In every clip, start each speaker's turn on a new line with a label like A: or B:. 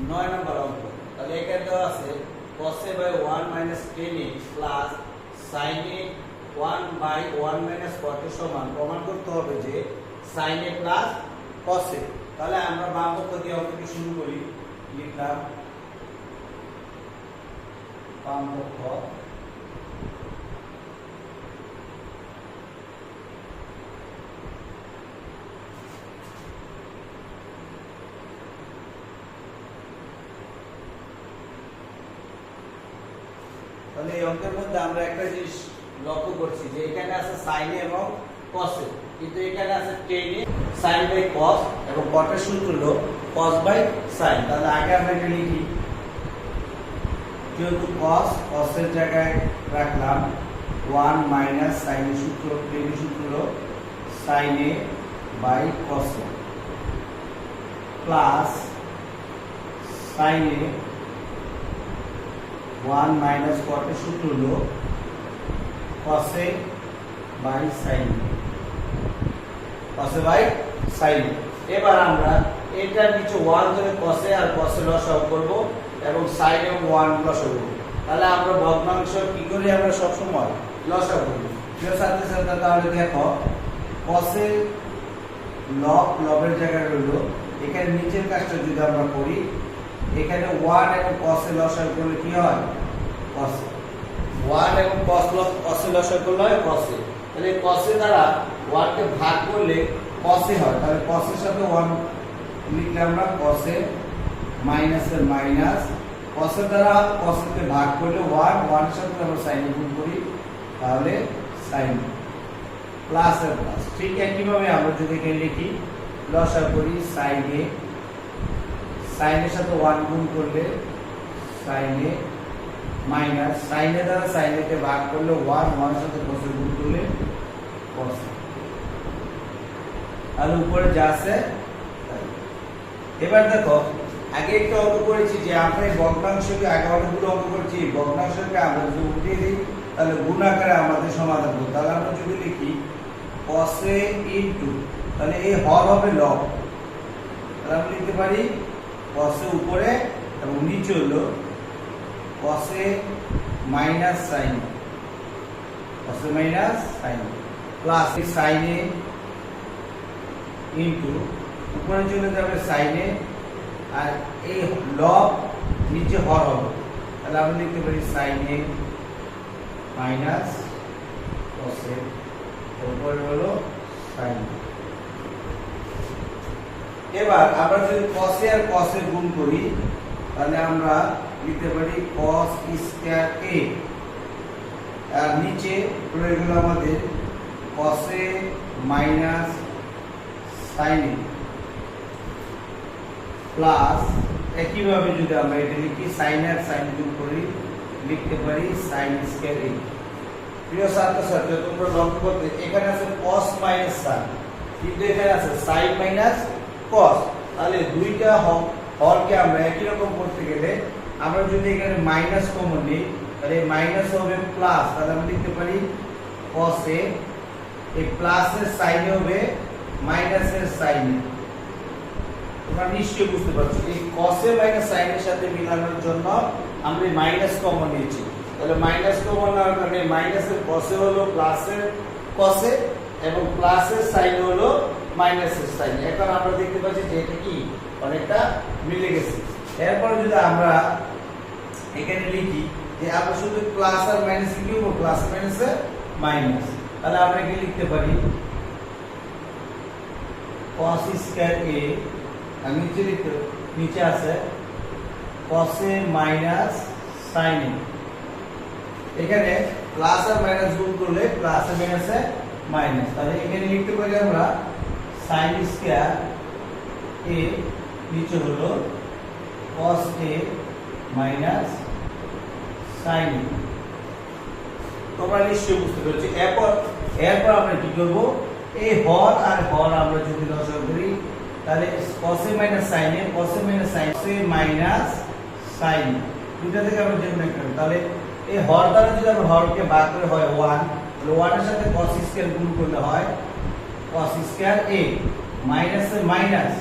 A: 9 নম্বর অঙ্ক। তাহলে এখানে দেওয়া আছে cos a by 1 minus tan a plus sin a 1 by 1 minus cot a সমান প্রমাণ করতে হবে যে sin a plus cos a। তাহলে আমরা বাম পক্ষ দিয়ে অঙ্কটি শুরু করি। লিখলাম বাম পক্ষ তাহলে এই অঙ্কের মধ্যে আমরা একটা জিনিস লক্ষ্য করছি যে এখানে আছে sin a এবং cos a, কিন্তু এখানে আছে tan a sin by cos এবং cot এর সূত্র হলো cos by sin। তাহলে আগে আমরা এটা লিখি, যেহেতু cos এর জায়গায় রাখলাম 1 মাইনাস sin এর সূত্র, tan এর সূত্র হলো sin a by cos a plus sin a 1 minus cot এর সূত্র হলো cos a by sin a, cos a by sin a। এবার আমরা এটার নিচে 1 ধরে cos a R cos a লসাগু করব এবং sin এ 1 লসাগু করব। তাহলে আমরা ভগ্নাংশ কি করি, আমরা সব সময় লসাগু করি। প্রিয় ছাত্রী ছাত্রীরা, তাহলে দেখো cos a লবের জায়গায় রইলো, এখানে নিচের কাজটা যদি আমরা করি, এখানে 1 এবং cos a লসাগু করলে কি হয়, cos a। 1 এবং cos a লসাগু করলে হয় cos a। তাহলে cos a দ্বারা 1 কে ভাগ করলে cos a হয়। তাহলে cos এর সাথে 1 লিখলে আমরা cos a মাইনাস এর মাইনাস, cos এর দ্বারা cos কে ভাগ করলে 1 এর সাথে আমরা sin এ গুণ করি, তাহলে sin প্লাস এর প্লাস। ঠিক একই ভাবে আমরা যদি এখানে লিখি লসাগু করি sin a, sin এর সাথে 1 গুণ করলে sin a মাইনাস sin এর দ্বারা sin a কে ভাগ করলে 1 এর সাথে cos এর গুণ করলে cos a। আর উপরে যা আছে। এবার দেখো আগে একটা অঙ্ক করেছি যে আমরা এই ভগ্নাংশকে, আগে অনেকগুলো অঙ্ক করেছি, ভগ্নাংশকে আমরা যদি উঠিয়ে দিই তাহলে গুণ আকারে আমাদের সমাধান করতে। তাহলে আমরা যদি লিখি cos a ইনটু, তাহলে এই হর হবে লব, তাহলে আমরা লিখতে পারি cos a উপরে এবং নিচে হলো cos a minus sin, cos a minus sin plus sin a into উপরে চলে যাবে sin a আর এই লব নিচে হর হবে, তাহলে আমরা লিখতে পারি sin a minus cos a, উপরে হলো sin a। এবার আমরা যদি cos a R cos a গুণ করি তাহলে আমরা লিখতে পারি cos স্কয়ার a আর নিচে রয়ে গেল আমাদের cos a minus sin a plus একইভাবে যদি আমরা এটা লিখি sin আর sin যোগ করি লিখতে পারি sin স্কয়ার a। প্রিয় ছাত্রছাত্রী, তোমরা লক্ষ্য করতে এখানে আছে cos মাইনাস sin, কিন্তু এখানে আছে sin মাইনাস cos। তাহলে দুইটা হরকে আমরা একই রকম করতে গেলে আমরা যদি এখানে মাইনাস কমন নিই তাহলে মাইনাস হবে প্লাস, তাহলে আমরা লিখতে পারি cos a, এই প্লাসের sin হবে মাইনাসের sin। তোমরা নিশ্চয়ই বুঝতে পারছো এই cos a মাইনাস sin এর সাথে মিলানোর জন্য আমরা মাইনাস কমন নিয়েছি। তাহলে মাইনাস কমন নেওয়ার কারণে মাইনাসের cos a হলো প্লাসের cos a এবং প্লাসের sin হলো মাইনাসের sin। এখন আমরা দেখতে পাচ্ছি যে এটা কি অনেকটা মিলে গেছে। এরপর যদি আমরা এখানে লিখি যে আমরা শুধু প্লাস আর মাইনাস কি করব, প্লাস মাইনাসে মাইনাস, তাহলে আমরা কি লিখতে পারি cos স্কয়ার a আর নিচে আছে cos a minus sin a। এখানে প্লাস আর মাইনাস গুণ করলে প্লাস আর মাইনাসে মাইনাস, তাহলে এখানে লিখতে পারি আমরা sin স্কয়ার a নিচে হলো cos a minus sin a। তোমরা নিশ্চয়ই বুঝতে পেরেছো। এরপর আমরা কি করব, এই হর আর হর আমরা যদি লসাগু করি তাহলে cos a minus sin a, cos a minus sin a, cos a minus sin a দুটো থেকে আমরা যে কোনো একটা, তাহলে এই হর দ্বারা যদি আমরা হরকে ভাগ করে হয় 1, তাহলে 1 এর সাথে cos স্কয়ার গুণ করলে হয় cos স্কয়ার a মাইনাস এর মাইনাস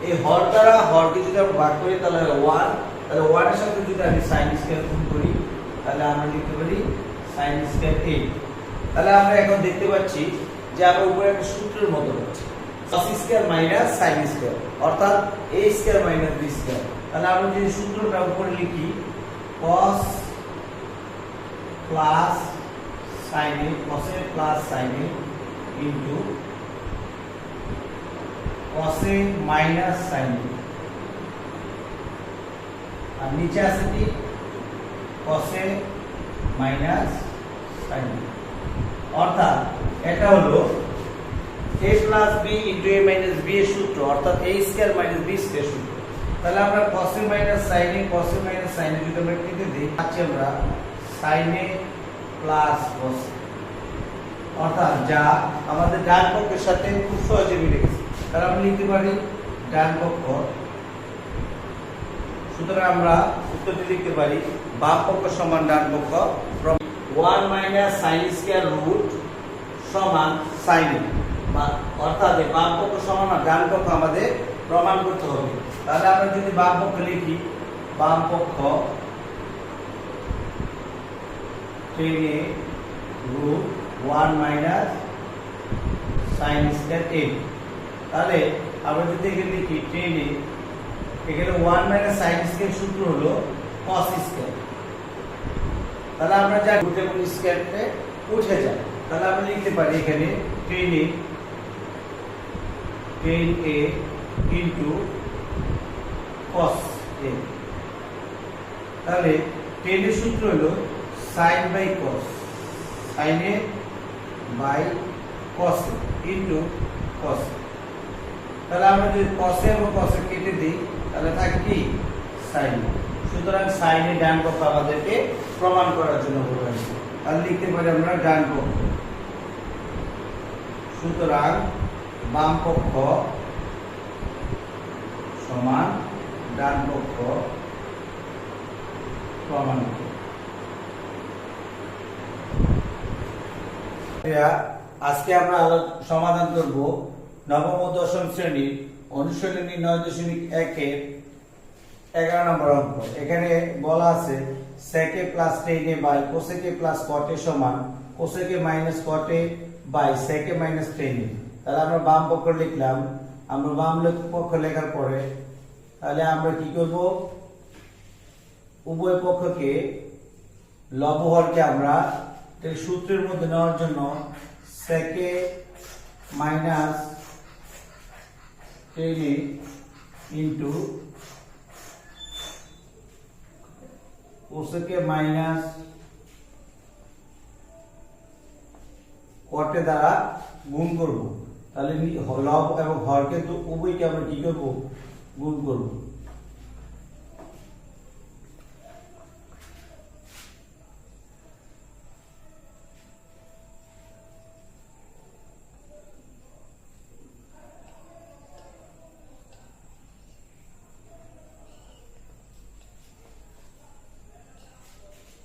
A: এই হর দ্বারা হরকে যদি আমরা ভাগ করি তাহলে 1, তাহলে 1 এর সাথে যদি আমি sin স্কয়ার গুণ করি তাহলে আমরা লিখতে পারি sin স্কয়ার a। তাহলে আমরা এখন দেখতে পাচ্ছি যে আমরা উপরে একটা সূত্রের মতো পাচ্ছি cos square minus sin square, অর্থাৎ a square minus b square. তাহলে আমরা যদি সূত্রটা উপরে লিখি cos plus sin a, cos a plus sin a into cos a minus sin a, আর নিচে আছে কি cos a minus sin a, অর্থাৎ এটা হলো a plus b into a minus b এর সূত্র, অর্থাৎ a square minus b square সূত্র। তাহলে আমরা cos a minus sin a, cos a minus sin a যদি আমরা কেটে দিই পাচ্ছি আমরা sin a plus cos a, অর্থাৎ যা আমাদের ডান পক্ষের সাথে খুব সহজে মিলে গেছে। তাহলে আমরা লিখতে পারি ডান পক্ষ, সুতরাং আমরা উত্তরটি লিখতে পারি বাম পক্ষ সমান ডান পক্ষ, 1 মাইনাস sin স্কয়ার রুট সমান sin a, অর্থাৎ বাম পক্ষ সমান আর ডান পক্ষ আমাদের প্রমাণ করতে হবে। তাহলে আমরা যদি বাম পক্ষ লিখি, বাম পক্ষ 10a root 1 minus sin square a। তাহলে আমরা যদি এখানে লিখি 10a, এখানে 1 মাইনাস sin স্কয়ার সূত্র হলো cos স্কয়ার। তাহলে আমরা যা রুট এবং স্কয়ারকে উঠে যায়, তাহলে আমরা লিখতে পারি এখানে 10a ইনটু cos a। তাহলে 10 এর সূত্র হলো sin by cos, sin a by cos a into cos a। তাহলে আমরা যদি cos a এবং cos a কেটে দিই তাহলে থাকে কি sin a। সুতরাং sin a ডান পক্ষ আমাদেরকে প্রমাণ করার জন্য বলেছে। তাহলে লিখতে পারি আমরা ডান পক্ষ, সুতরাং বাম পক্ষ সমান ডান পক্ষ প্রমাণিত। আজকে আমরা সমাধান করব নবম ও দশম শ্রেণীর অনুশীলনী 9.1 এর 11 নম্বর অঙ্ক। এখানে বলা আছে sec a plus tan a by cosec a plus cot a সমান cosec a minus cot a by sec a minus tan a। তাহলে আমরা বাম পক্ষ লিখলাম, আমরা বাম পক্ষ লেখার পরে তাহলে আমরা কি করব, উভয় পক্ষকে লব হরকে আমরা সূত্রের মধ্যে নেওয়ার জন্য sec a minus tan a into cosec a minus cot a দ্বারা গুণ করব। তাহলে লব এবং হরকে তো উভয়কে আমরা কি করব, গুণ করব।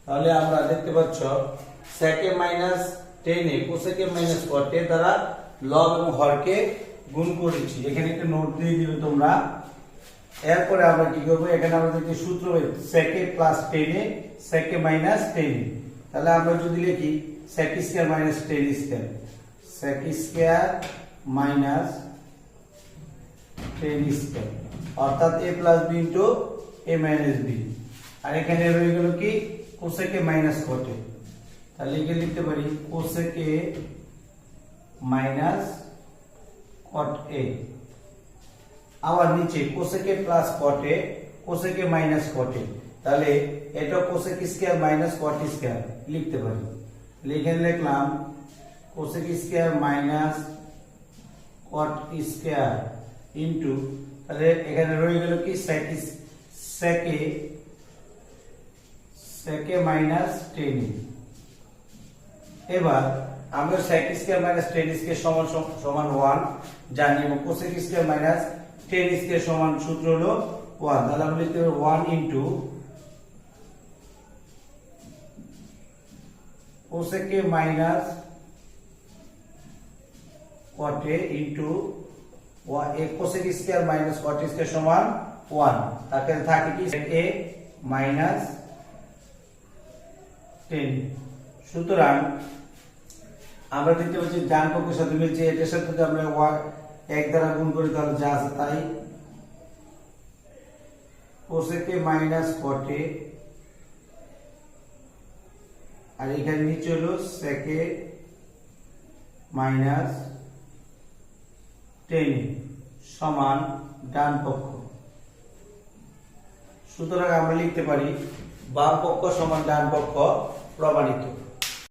A: তাহলে আমরা দেখতে পাচ্ছ sec a minus tan a cosec a minus cot a দ্বারা লব এবং হরকে গুণ করেছি। এখানে একটা নোট দিয়ে দিবে তোমরা। এরপরে আমরা কি করব, এখানে আমাদের যে সূত্র sec a plus tan a sec a minus tan a। তাহলে আমরা যদি লিখি sec square minus tan square, sec square minus tan square, অর্থাৎ a plus b into a minus b। আর এখানে রয়ে গেল কি cosec a minus cot a। তাহলে এখানে লিখতে পারি cosec a minus cot a, আবার নিচে cosec a plus cot a cosec a minus cot a। তাহলে এটা cosec square minus cot square লিখতে পারি। এখানে লিখলাম cosec square minus cot square into, তাহলে এখানে রয়ে গেল কি sec a minus tan a। এবার আমরা sec square minus tan square সমান 1 জানি এবং cosec square minus tan square সমান সূত্র হলো 1। তাহলে আমরা লিখতে পারি 1 into cosec a minus cot a into cosec square minus caught square সমান 1। তাকে থাকে কি a মাইনাস 10। সুতরাং আমরা দেখতে পাচ্ছি ডান পক্ষের সাথে মিলছে, এটার সাথে যদি আমরা এক দ্বারা গুণ করি তাহলে যা আছে তাই, কোসেক মাইনাস কট, আর এখানে নিচে হলো সেকে মাইনাস 10 সমান ডান পক্ষ। সুতরাং আমরা লিখতে পারি বাম পক্ষ সমান ডান পক্ষ প্রমাণিত।